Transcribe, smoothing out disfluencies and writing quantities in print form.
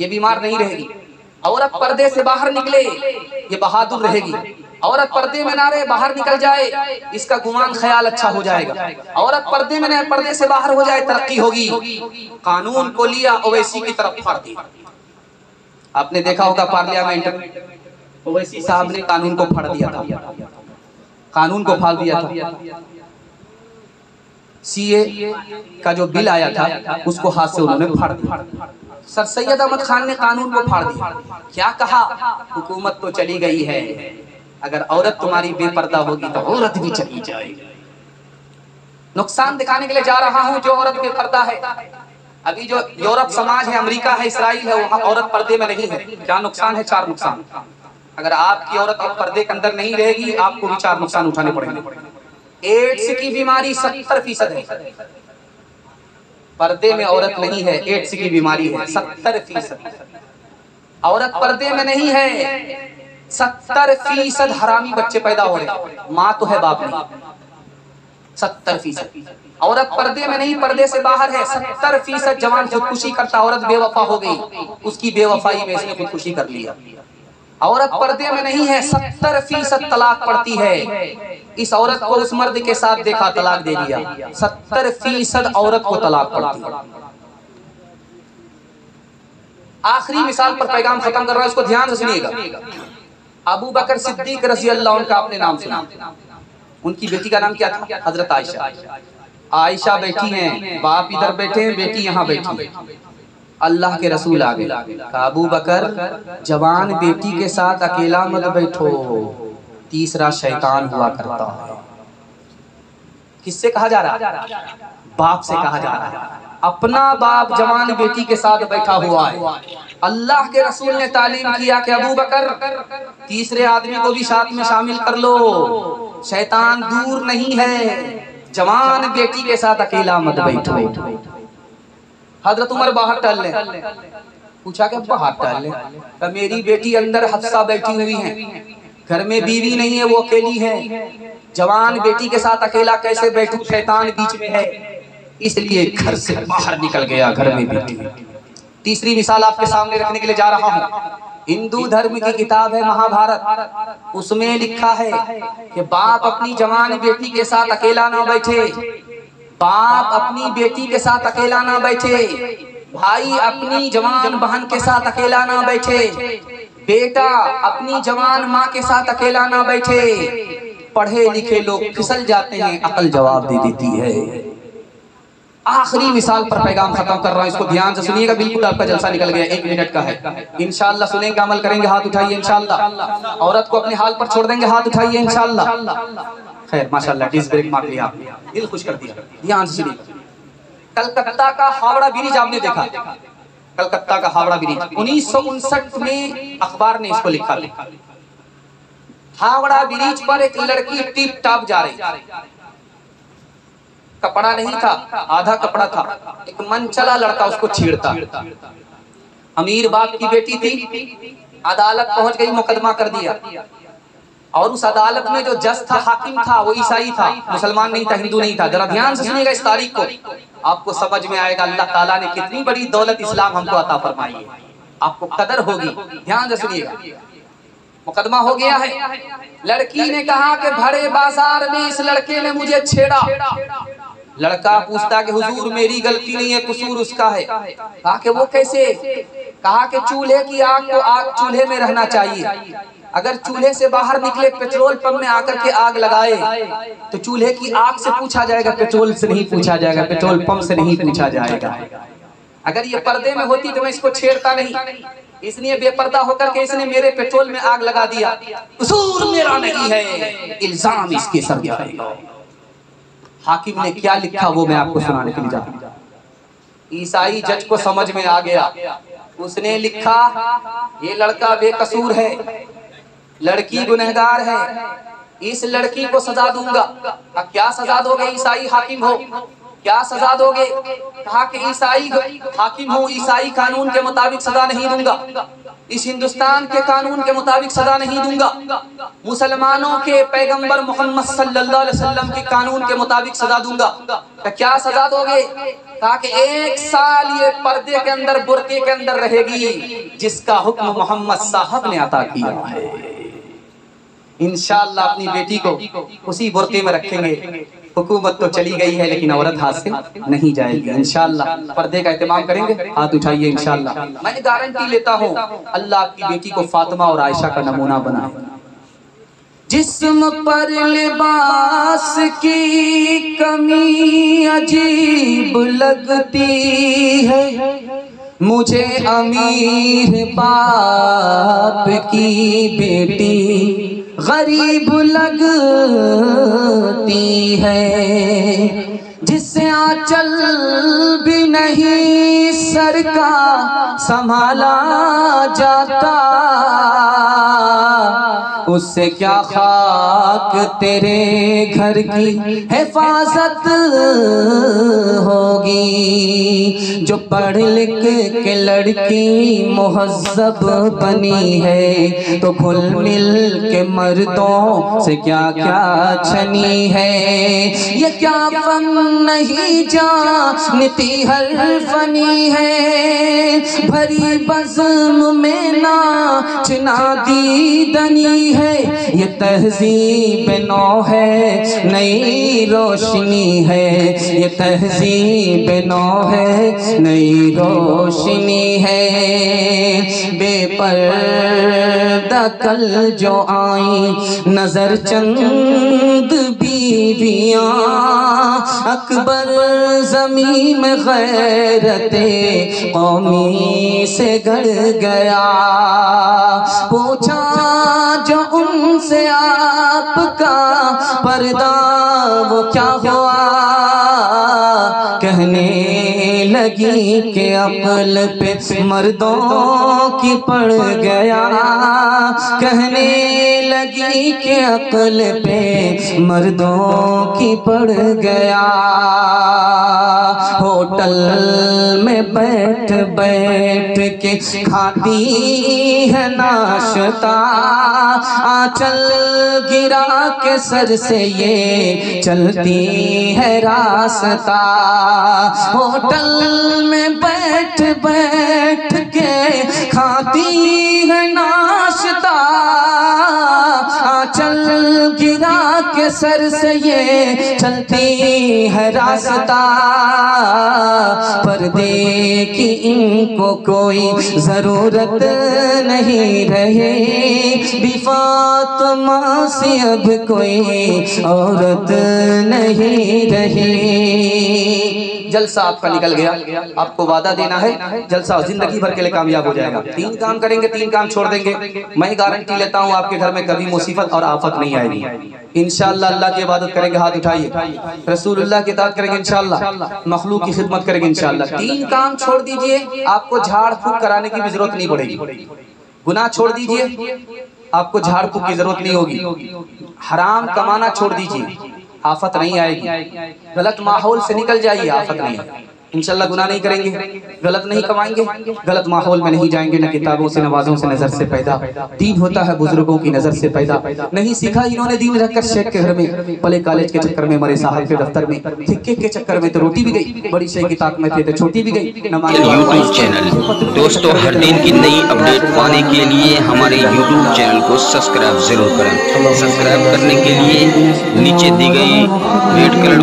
یہ بیمار نہیں رہے گی. عورت پردے سے باہر نکلے یہ بہادر رہے گی. عورت پردے میں نہ رہے باہر نکل جائے اس کا گمان خیال اچھا ہو جائے گا. عورت پردے میں نہ پردے سے باہر ہو جائے ترقی ہوگی. قانون کو لیا اویسی کی طرف پھاڑ دیا. آپ نے دیکھا ہوگا پارلیمنٹ اویسی صاحب نے قانون کو پھاڑ دیا تھا. قانون کو پھاڑ دیا تھا. سی اے کا جو بل آیا تھا اس کو ہاتھ سے انہوں نے پھاڑ دیا. سر سید احمد خان نے قانون کو پھاڑ دیا. کیا کہا؟ حکومت تو چلی گئی ہے اگر عورت تمہاری بے پردہ ہوگی تو عورت بھی چلی جائے گی. نقصان دکھانے کے لیے جا رہا ہوں جو عورت بے پردہ ہے. ابھی جو یورپ سماج ہے امریکہ ہے اسرائیل ہے وہاں عورت پردے میں نہیں ہے. کیا نقصان ہے؟ 4 نقصان. اگر آپ کی عورت پردے کے اندر نہیں رہے گی آپ کو بھی 4 نقصان اٹھانے پڑیں گے. ایڈز کی بیماری 70% ہے. پردے میں عورت نہیں ہے ایڈز کی بیماری ہے 70%. عورت پردے میں نہیں ہے 70% حرامی بچے پیدا ہو رہے. ماں تو ہے باپ نہیں. 70%. عورت پردے میں نہیں پردے سے باہر ہے. 70% جوان خودکشی کرتا. عورت بے وفا ہو گئی اس کی بے وفائی میں اس نے خودکشی کر لیا. عورت پردے میں نہیں ہے 70% طلاق پڑتی ہے. اس عورت کو اس مرد کے ساتھ دیکھا طلاق دے دیا. 70% عورت کو طلاق پڑتی ہے. آخری مثال پر پیغام ختم کر رہا ہے اس کو دھیان سے سنیے گا. ابو بکر صدیق رضی اللہ عنہ کا اپنے نام سنا. ان کی بیٹی کا نام کیا تھا؟ حضرت عائشہ. عائشہ بیٹھی ہیں باپ ادھر بیٹھے ہیں بیٹی یہاں بیٹھی. اللہ کے رسول آگے کہا ابو بکر جوان بیٹی کے ساتھ اکیلا مت بیٹھو تیسرا شیطان ہوا کرتا ہے. کس سے کہا جا رہا ہے؟ باپ سے کہا جا رہا ہے. اپنا باپ جوان بیٹی کے ساتھ بیٹھا ہوا ہے. اللہ کے رسول نے تعلیم کیا کہ ابو بکر تیسرے آدمی کو بھی ساتھ میں شامل کر لو. شیطان دور نہیں ہے. جوان بیٹی کے ساتھ اکیلا مت بیٹھو. حضرت عمر باہر ٹہل لیں. پوچھا کہ باہر ٹہل لیں. کہ میری بیٹی اندر حفصہ بیٹھی ہوئی ہیں گھر میں بیوی نہیں ہے وہ اکیلی ہے. جوان بیٹی کے ساتھ اکیلا کیسے بیٹھوں؟ شیطان بیچ میں ہے اس لیے گھر سے باہر نکل گیا گھر میں بیٹی. تیسری مثال آپ کے سامنے رکھنے کے لیے جا رہا ہوں. ہندو دھرم کی کتاب ہے مہا بھارت. اس میں لکھا ہے کہ باپ اپنی جوان بیٹی کے ساتھ اکیلا نہ بیٹھے. باپ اپنی بیٹی کے ساتھ اکیلا نہ بیٹھے. بھائی اپنی جوان بہن کے ساتھ اکیلا نہ بیٹھے. بیٹا اپنی جوان ماں کے ساتھ اکیلا نہ بیٹھے. پڑھے لکھے لوگ پھسل جاتے ہیں عقل جواب دے دیتی ہے. آخری مثال پر پیغام ختم کر رہا ہوں اس کو دھیان سے سنیے گا. بالکل آپ کا جلسہ نکل گیا 1 منٹ کا ہے. انشاءاللہ سنیں گے عمل کریں گے. ہاتھ اٹھائیے انشاءاللہ. عورت کو اپنے حال پر چھوڑ دیں گے. ہاتھ اٹھائیے انشاءاللہ. خیر ماشاءاللہ ڈس بریک مار لیا آپ نے. دل خوش کر دیا. دھیان سے سنیے. کلکتہ کا ہاوڑا برج آپ نے دیکھا. کلکتہ کا ہاوڑا برج 1959 میں اخبار نے اس کو لکھا تھا. ہاوڑا برج پر ایک لڑکی ٹیپ ٹاپ جا رہی. کپڑا نہیں تھا آدھا کپڑا تھا. ایک من چلا لڑکا اس کو چھیڑتا. امیر باپ کی بیٹی تھی. عدالت پہنچ گئی مقدمہ کر دیا. اور اس عدالت میں جو جج تھا حاکم تھا وہ عیسائی تھا مسلمان نہیں تھا ہندو نہیں تھا. ذرا دھیان سے سنیے گا اس تاریخ کو آپ کو سمجھ میں آئے گا اللہ تعالیٰ نے کتنی بڑی دولت اسلام ہم کو عطا فرمائی ہے. آپ کو قدر ہوگی. دھیان سے سنیے گا. مقدمہ ہو گیا ہے. لڑکی نے کہا کہ بھرے بازار میں اس لڑکے نے مجھے چھیڑا. لڑکا پوچھتا کہ حضور میری غلطی نہیں ہے قصور اس کا ہے. کہا کہ وہ کیسے؟ کہا کہ چولہے کی آگ کو آگ چولہے میں رہنا چاہیے. اگر چولہے سے باہر نکلے پیٹرول پمپ میں آ کر کے آگ لگائے تو چولہے کی آگ سے پوچھا جائے گا پیٹرول سے نہیں پوچھا جائے گا پیٹرول پمپ سے نہیں پوچھا جائے گا. اگر یہ پردے میں ہوتی تو میں اس کو چھیڑتا نہیں. اس لیے بے پردہ ہو کر کے اس نے میرے پیٹرول میں آگ لگا دیا. قصور میرا نہیں ہے الزام اس کے سر جائے گا. حاکم نے کیا لکھا وہ میں آپ کو سنانے کے لیے جا رہا ہوں. عیسائی جج کو سمجھ میں آ گیا. اس نے لکھا یہ لڑکا بے قصور ہے لڑکی گنہگار ہے اس لڑکی کو سزا دوں گا. کیا سزا دو گے؟ عیسائی حاکم ہو کیا سزا دو گے؟ کہا کہ عیسائی حاکم ہوں عیسائی قانون کے مطابق سزا نہیں دوں گا. اس ہندوستان کے قانون کے مطابق سزا نہیں دوں گا. مسلمانوں کے پیغمبر محمد صلی اللہ علیہ وسلم کے قانون کے مطابق سزا دوں گا. کیا سزا دو گے؟ تاکہ 1 سال یہ پردے کے اندر برقعے کے اندر رہے گی جس کا حکم محمد صاحب نے عطا کیا ہے۔ انشاءاللہ اپنی بیٹی کو اسی برقعے میں رکھیں گے۔ حکومت تو چلی گئی ہے لیکن عورت ہاتھ سے نہیں جائے گی۔ انشاءاللہ پردے کا اہتمام کریں گے، ہاتھ اٹھائیے انشاءاللہ۔ میں گارنٹی لیتا ہوں اللہ آپ کی بیٹی کو فاطمہ اور عائشہ کا نمونہ بنائے۔ جسم پر لباس کی کمی عجیب لگتی ہے، مجھے امیر باپ کی بیٹی غریب لگتی ہے، جس سے آنچل بھی نہیں سر کا سنبھالا جاتا، اس سے کیا خاک تیرے گھر کی حفاظت ہوگی۔ جو پڑھ لکھ کے لڑکی مہذب بنی ہے تو گھل مل کے مردوں سے کیا کیا چھنی ہے۔ یہ کیا فن نہیں جانتی ہر فنی ہے، بھری بزم میں ناچنا دیدنی ہے۔ یہ تہذیب نو ہے نئی روشنی ہے، یہ تہذیب نو ہے نئی روشنی ہے۔ بے پردہ کل جو آئیں نظر چند بیویاں، اکبر زمین میں غیرت قومی سے گڑ گیا۔ پوچھا جو ان سے آپ کا پردہ وہ کیا ہوا، کہنے لگی کہ عقل پہ مردوں کی پڑ گیا، کہنے لگی کہ عقل پہ مردوں کی پڑ گیا۔ ہوٹل میں بیٹھ بیٹھ کے کھاتی ہے ناشتہ، آنچل گرا کے سر سے یہ چلتی ہے راستہ۔ ہوٹل میں بیٹھ بیٹھ کے کھاتی ہے ناشتہ، آنچل گرا کے سر سے یہ چلتی ہے راستہ۔ پردے کی ان کو کوئی ضرورت نہیں رہی، بی فاطمہ سے اب کوئی عورت نہیں رہی۔ جلسہ آپ کا نکل گیا، آپ کو وعدہ دینا ہے جلسہ زندگی بھر کے لیے کامیاب ہو جائے گا۔ 3 کام کریں گے، 3 کام چھوڑ دیں گے، میں گارنٹی لیتا ہوں آپ کے گھر میں کبھی مصیبت اور آفت نہیں آئے گی۔ انشاءاللہ اللہ کی عبادت کریں گے، ہاتھ اٹھائیے، رسول اللہ کی اطاعت کریں گے انشاءاللہ، مخلوق کی خدمت کریں گے انشاءاللہ۔ 3 کام چھوڑ دیجئے، آپ کو جھاڑ پھونک کرانے کی بھی ضرورت نہیں پڑے گی۔ گناہ چھوڑ دیجئے، آپ کو جھاڑ پھونک کی ضرورت نہیں ہوگی۔ حرام کمانا چھوڑ دیجئے، آفت نہیں آئے گی۔ غلط ماحول سے نکل جائیے، آفت نہیں آئے گی۔ انشاءاللہ گناہ نہیں کریں گے، غلط نہیں کمائیں گے، غلط ماحول میں نہیں جائیں گے، نہ کتابوں سے نوازوں سے نظر سے پیدا۔ دین ہوتا ہے بزرگوں کی نظر سے پیدا، نہیں سیکھا انہوں نے دین رکھ کر شیخ کے گھر میں، پلے کالج کے چکر میں، مرے صاحب کے دفتر میں، ٹھکے کے چکر میں تو روٹی بھی گئی، بڑی شیخ کی طاقت میں تھے تو چھوٹی بھی گئی۔ یوٹیوب چینل دوستو ہر دن کی نئی اپڈیٹ پانے کے لیے ہمارے یوٹیوب چینل کو سبسکرائب ضرور کریں۔ سبسکرائب کرنے کے لیے نیچے دی گئی ریڈ کلر